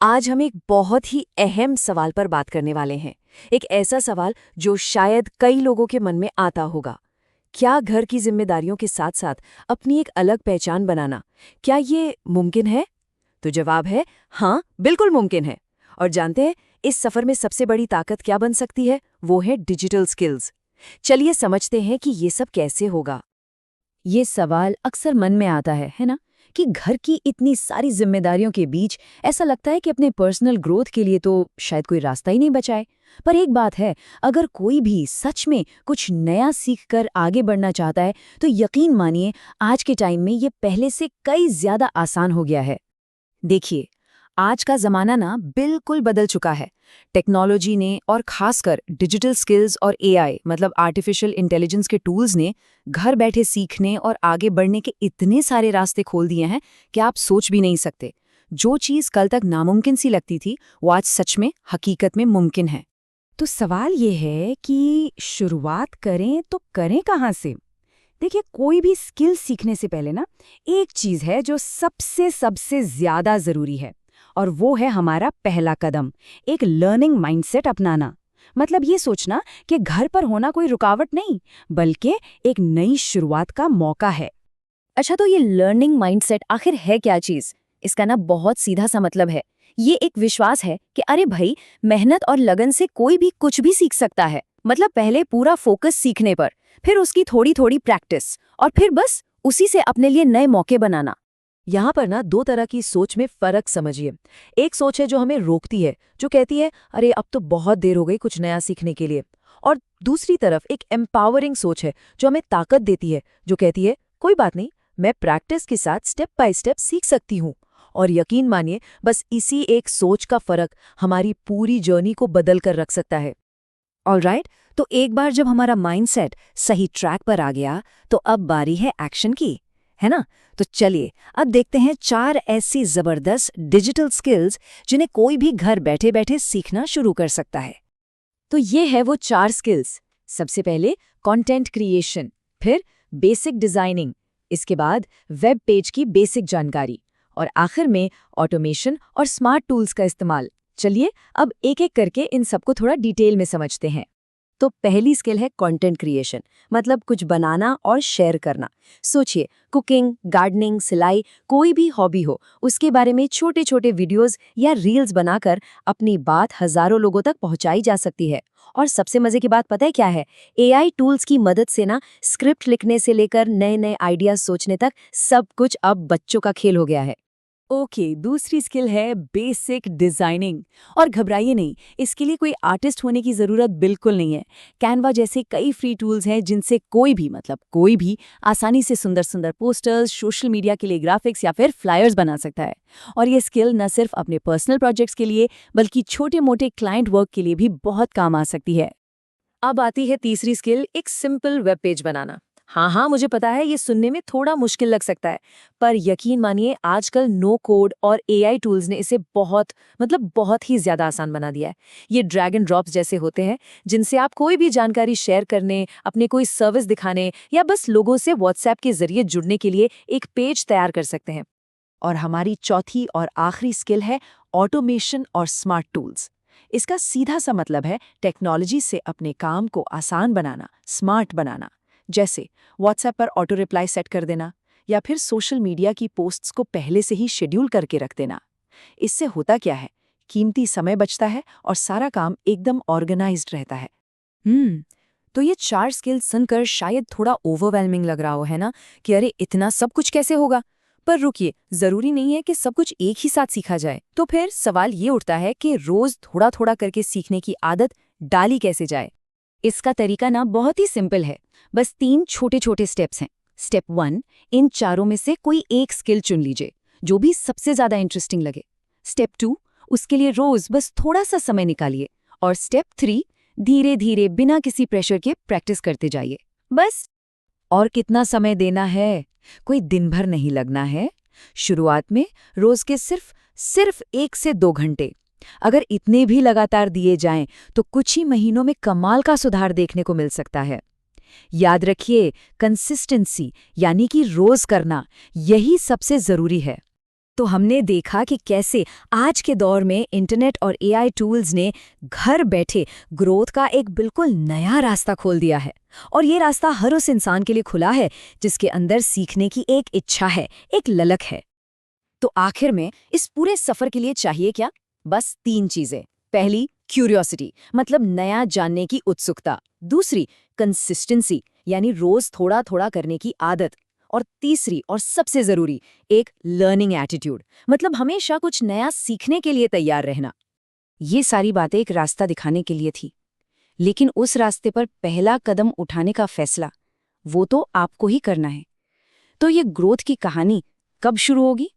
आज हम एक बहुत ही अहम सवाल पर बात करने वाले हैं। एक ऐसा सवाल जो शायद कई लोगों के मन में आता होगा। क्या घर की जिम्मेदारियों के साथ-साथ अपनी एक अलग पहचान बनाना, क्या ये मुमकिन है? तो जवाब है हाँ, बिल्कुल मुमकिन है। और जानते हैं, इस सफर में सबसे बड़ी ताकत क्या बन सकती है? वो है डिजिटल स्किल्स। चलिए समझते हैं कि ये सब कैसे होगा। ये सवाल अक्सर मन में आता है ना? कि घर की इतनी सारी जिम्मेदारियों के बीच ऐसा लगता है कि अपने पर्सनल ग्रोथ के लिए तो शायद कोई रास्ता ही नहीं बचा है। पर एक बात है, अगर कोई भी सच में कुछ नया सीखकर आगे बढ़ना चाहता है, तो यकीन मानिए आज के टाइम में ये पहले से कई ज्यादा आसान हो गया है। देखिए, आज का ज़माना ना बिल्कुल बदल चुका है। टेक्नोलॉजी ने और खासकर डिजिटल स्किल्स और एआई मतलब आर्टिफिशियल इंटेलिजेंस के टूल्स ने घर बैठे सीखने और आगे बढ़ने के इतने सारे रास्ते खोल दिए हैं कि आप सोच भी नहीं सकते। जो चीज़ कल तक नामुमकिन सी लगती थी, वो आज सच में हकीकत में मुमकिन है। तो सवाल ये है कि शुरुआत करें तो करें कहाँ से? देखिए, कोई भी स्किल सीखने से पहले ना एक चीज़ है जो सबसे सबसे ज़्यादा ज़रूरी है, और वो है हमारा पहला कदम, एक लर्निंग माइंडसेट अपनाना। मतलब ये सोचना कि घर पर होना कोई रुकावट नहीं, बल्कि एक नई शुरुआत का मौका है। अच्छा, तो ये लर्निंग माइंडसेट आखिर है क्या चीज़? इसका ना बहुत सीधा सा मतलब है। ये एक विश्वास है कि अरे भाई, मेहनत और लगन से कोई भी कुछ भी सीख सकता है। मतलब पहले पूरा फोकस सीखने पर, फिर उसकी थोड़ी थोड़ी प्रैक्टिस, और फिर बस उसी से अपने लिए नए मौके बनाना। यहाँ पर ना दो तरह की सोच में फर्क समझिए। एक सोच है जो हमें रोकती है, जो कहती है अरे अब तो बहुत देर हो गई कुछ नया सीखने के लिए। और दूसरी तरफ एक एम्पावरिंग सोच है जो हमें ताकत देती है, जो कहती है कोई बात नहीं, मैं प्रैक्टिस के साथ स्टेप बाय स्टेप सीख सकती हूँ। और यकीन मानिए, बस इसी एक सोच का फर्क हमारी पूरी जर्नी को बदल कर रख सकता है। ऑलराइट, तो एक बार जब हमारा माइंडसेट सही ट्रैक पर आ गया, तो अब बारी है एक्शन की, है ना? तो चलिए अब देखते हैं 4 ऐसी जबरदस्त डिजिटल स्किल्स जिन्हें कोई भी घर बैठे बैठे सीखना शुरू कर सकता है। तो ये है वो 4 स्किल्स। सबसे पहले कंटेंट क्रिएशन, फिर बेसिक डिजाइनिंग, इसके बाद वेब पेज की बेसिक जानकारी, और आखिर में ऑटोमेशन और स्मार्ट टूल्स का इस्तेमाल। चलिए अब एक एक करके इन सबको थोड़ा डिटेल में समझते हैं। तो पहली स्किल है कंटेंट क्रिएशन, मतलब कुछ बनाना और शेयर करना। सोचिए, कुकिंग, गार्डनिंग, सिलाई, कोई भी हॉबी हो, उसके बारे में छोटे छोटे वीडियोस या रील्स बनाकर अपनी बात हजारों लोगों तक पहुंचाई जा सकती है। और सबसे मजे की बात पता है क्या है? एआई टूल्स की मदद से ना स्क्रिप्ट लिखने से लेकर नए नए आइडियाज सोचने तक सब कुछ अब बच्चों का खेल हो गया है। ओके, दूसरी स्किल है बेसिक डिजाइनिंग। और घबराइए नहीं, इसके लिए कोई आर्टिस्ट होने की ज़रूरत बिल्कुल नहीं है। कैनवा जैसे कई फ्री टूल्स हैं जिनसे कोई भी, मतलब कोई भी, आसानी से सुंदर सुंदर पोस्टर्स, सोशल मीडिया के लिए ग्राफिक्स या फिर फ्लायर्स बना सकता है। और ये स्किल न सिर्फ अपने पर्सनल प्रोजेक्ट्स के लिए, बल्कि छोटे मोटे क्लाइंट वर्क के लिए भी बहुत काम आ सकती है। अब आती है तीसरी स्किल, एक सिंपल वेब पेज बनाना। हाँ, मुझे पता है ये सुनने में थोड़ा मुश्किल लग सकता है, पर यकीन मानिए आजकल नो कोड और एआई टूल्स ने इसे बहुत ही ज्यादा आसान बना दिया है। ये ड्रैग एंड ड्रॉप्स जैसे होते हैं, जिनसे आप कोई भी जानकारी शेयर करने, अपने कोई सर्विस दिखाने या बस लोगों से व्हाट्सएप के जरिए जुड़ने के लिए एक पेज तैयार कर सकते हैं। और हमारी चौथी और आखिरी स्किल है ऑटोमेशन और स्मार्ट टूल्स। इसका सीधा सा मतलब है टेक्नोलॉजी से अपने काम को आसान बनाना, स्मार्ट बनाना। जैसे व्हाट्सएप पर ऑटो रिप्लाई सेट कर देना, या फिर सोशल मीडिया की पोस्ट्स को पहले से ही शेड्यूल करके रख देना। इससे होता क्या है? कीमती समय बचता है और सारा काम एकदम ऑर्गेनाइज्ड रहता है। तो ये 4 स्किल्स सुनकर शायद थोड़ा ओवरवेलमिंग लग रहा हो, है ना? कि अरे इतना सब कुछ कैसे होगा? पर रुकिए, जरूरी नहीं है कि सब कुछ एक ही साथ सीखा जाए। तो फिर सवाल ये उठता है कि रोज थोड़ा थोड़ा करके सीखने की आदत डाली कैसे जाए? इसका तरीका ना बहुत ही सिंपल है। बस 3 छोटे छोटे स्टेप्स हैं। स्टेप 1, इन चारों में से कोई एक स्किल चुन लीजिए, जो भी सबसे ज्यादा इंटरेस्टिंग लगे। स्टेप 2, उसके लिए रोज बस थोड़ा सा समय निकालिए। और स्टेप 3, धीरे धीरे बिना किसी प्रेशर के प्रैक्टिस करते जाइए, बस। और कितना समय देना है? कोई दिन भर नहीं लगना है। शुरुआत में रोज के सिर्फ 1 से 2 घंटे। अगर इतने भी लगातार दिए जाएं, तो कुछ ही महीनों में कमाल का सुधार देखने को मिल सकता है। याद रखिए, कंसिस्टेंसी यानी कि रोज करना, यही सबसे जरूरी है। तो हमने देखा कि कैसे आज के दौर में इंटरनेट और एआई टूल्स ने घर बैठे ग्रोथ का एक बिल्कुल नया रास्ता खोल दिया है। और ये रास्ता हर उस इंसान के लिए खुला है जिसके अंदर सीखने की एक इच्छा है, एक ललक है। तो आखिर में इस पूरे सफर के लिए चाहिए क्या? बस 3 चीजें। पहली, क्यूरियोसिटी, मतलब नया जानने की उत्सुकता। दूसरी, कंसिस्टेंसी, यानी रोज थोड़ा थोड़ा करने की आदत। और तीसरी और सबसे जरूरी, एक लर्निंग एटीट्यूड, मतलब हमेशा कुछ नया सीखने के लिए तैयार रहना। ये सारी बातें एक रास्ता दिखाने के लिए थी, लेकिन उस रास्ते पर पहला कदम उठाने का फैसला वो तो आपको ही करना है। तो ये ग्रोथ की कहानी कब शुरू होगी?